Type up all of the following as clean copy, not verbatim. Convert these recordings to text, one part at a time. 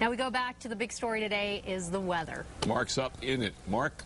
Now we go back to the big story today is the weather. Mark's up in it. Mark?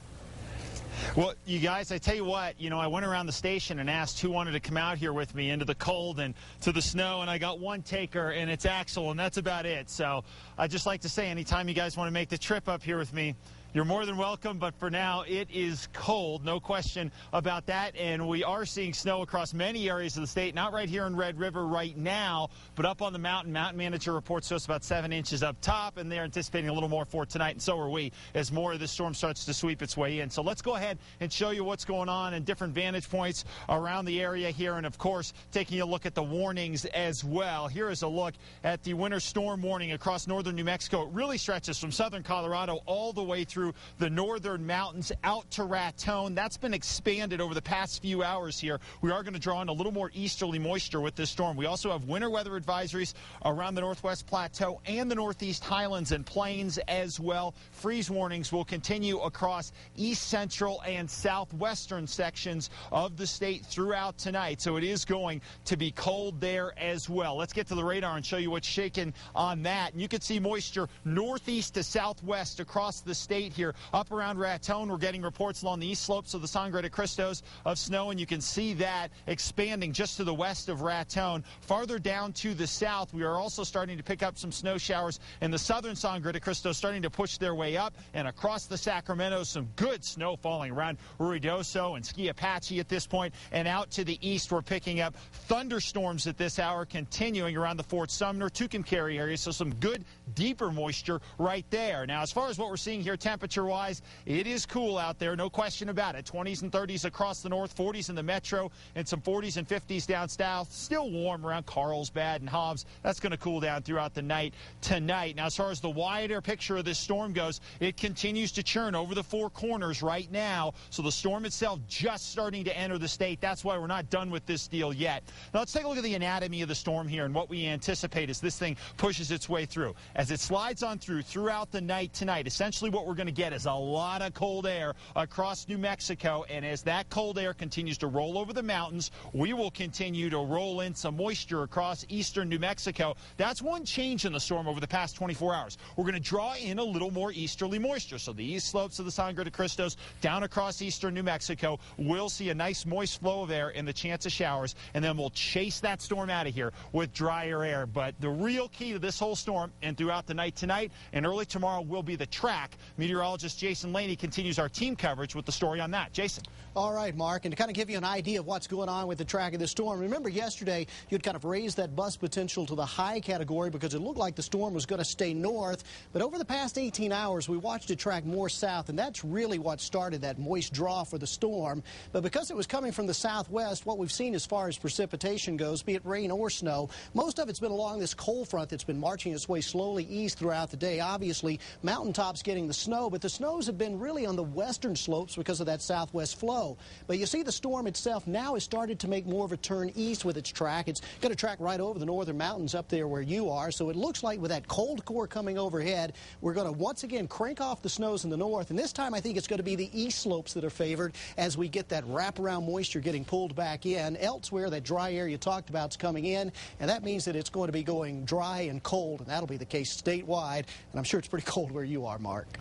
Well, you guys, I tell you what, I went around the station and asked who wanted to come out here with me into the cold and to the snow, and I got one taker, and it's Axel, and that's about it. So I'd just like to say, anytime you guys want to make the trip up here with me, you're more than welcome, but for now, it is cold, no question about that, and we are seeing snow across many areas of the state, not right here in Red River right now, but up on the mountain. Mountain Manager reports to us about 7 inches up top, and they're anticipating a little more for tonight, and so are we, as more of this storm starts to sweep its way in. So let's go ahead and show you what's going on in different vantage points around the area here, and of course, taking a look at the warnings as well. Here is a look at the winter storm warning across northern New Mexico. It really stretches from southern Colorado all the way through the northern mountains out to Raton. That's been expanded over the past few hours here. We are going to draw in a little more easterly moisture with this storm. We also have winter weather advisories around the northwest plateau and the northeast highlands and plains as well. Freeze warnings will continue across east central and southwestern sections of the state throughout tonight. So it is going to be cold there as well. Let's get to the radar and show you what's shaking on that. And you can see moisture northeast to southwest across the state here. Up around Raton, we're getting reports along the east slopes of the Sangre de Cristos of snow, and you can see that expanding just to the west of Raton. Farther down to the south, we are also starting to pick up some snow showers in the southern Sangre de Cristos, starting to push their way up, and across the Sacramento, some good snow falling around Ruidoso and Ski Apache at this point, and out to the east, we're picking up thunderstorms at this hour, continuing around the Fort Sumner, Tucumcari area, so some good, deeper moisture right there. Now, as far as what we're seeing here, temperature-wise, it is cool out there, no question about it. 20s and 30s across the north, 40s in the metro, and some 40s and 50s down south. Still warm around Carlsbad and Hobbs. That's going to cool down throughout the night tonight. Now, as far as the wider picture of this storm goes, it continues to churn over the four corners right now. So the storm itself just starting to enter the state. That's why we're not done with this deal yet. Now, let's take a look at the anatomy of the storm here and what we anticipate as this thing pushes its way through. As it slides on throughout the night tonight, essentially what we're going to get is a lot of cold air across New Mexico, and as that cold air continues to roll over the mountains, we will continue to roll in some moisture across eastern New Mexico. That's one change in the storm over the past 24 hours. We're going to draw in a little more easterly moisture, so the east slopes of the Sangre de Cristos down across eastern New Mexico will see a nice moist flow of air and the chance of showers, and then we'll chase that storm out of here with drier air. But the real key to this whole storm and throughout the night tonight and early tomorrow will be the track. Meteorologist Jason Laney continues our team coverage with the story on that. Jason. All right, Mark, and to kind of give you an idea of what's going on with the track of the storm, remember yesterday you'd kind of raised that bust potential to the high category because it looked like the storm was going to stay north, but over the past 18 hours we watched it track more south, and that's really what started that moist draw for the storm. But because it was coming from the southwest, what we've seen as far as precipitation goes, be it rain or snow, most of it's been along this cold front that's been marching its way slowly east throughout the day. Obviously, mountaintops getting the snow, but the snows have been really on the western slopes because of that southwest flow. But you see the storm itself now has started to make more of a turn east with its track. It's going to track right over the northern mountains up there where you are. So it looks like with that cold core coming overhead, we're going to once again crank off the snows in the north. And this time I think it's going to be the east slopes that are favored as we get that wraparound moisture getting pulled back in. Elsewhere, that dry air you talked about is coming in, and that means that it's going to be going dry and cold, and that'll be the case statewide. And I'm sure it's pretty cold where you are, Mark.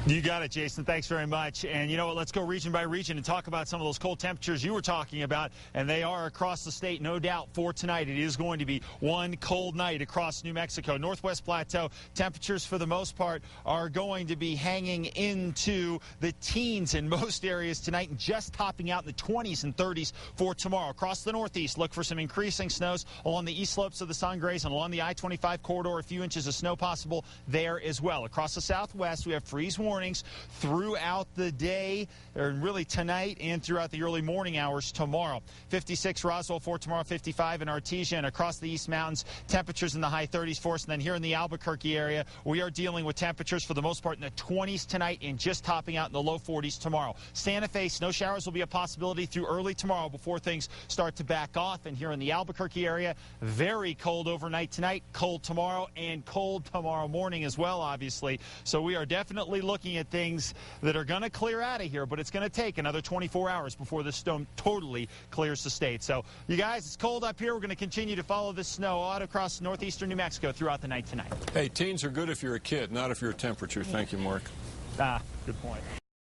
You got it, Jason. Thanks very much. And you know what? Let's go region by region and talk about some of those cold temperatures you were talking about. And they are across the state, no doubt, for tonight. It is going to be one cold night across New Mexico. Northwest Plateau temperatures, for the most part, are going to be hanging into the teens in most areas tonight and just topping out in the 20s and 30s for tomorrow. Across the northeast, look for some increasing snows along the east slopes of the Sangres and along the I-25 corridor. A few inches of snow possible there as well. Across the southwest, we have freeze warnings throughout the day, or really tonight and throughout the early morning hours tomorrow. 56 Roswell for tomorrow, 55 in Artesia, and across the East Mountains, temperatures in the high 30s for us. And then here in the Albuquerque area, we are dealing with temperatures for the most part in the 20s tonight and just topping out in the low 40s tomorrow. Santa Fe, snow showers will be a possibility through early tomorrow before things start to back off. And here in the Albuquerque area, very cold overnight tonight, cold tomorrow, and cold tomorrow morning as well, obviously. So we are definitely looking looking at things that are going to clear out of here, but it's going to take another 24 hours before this storm totally clears the state. So, you guys, it's cold up here. We're going to continue to follow this snow all across northeastern New Mexico throughout the night tonight. Hey, teens are good if you're a kid, not if you're a temperature. Thank you, Mark. Good point.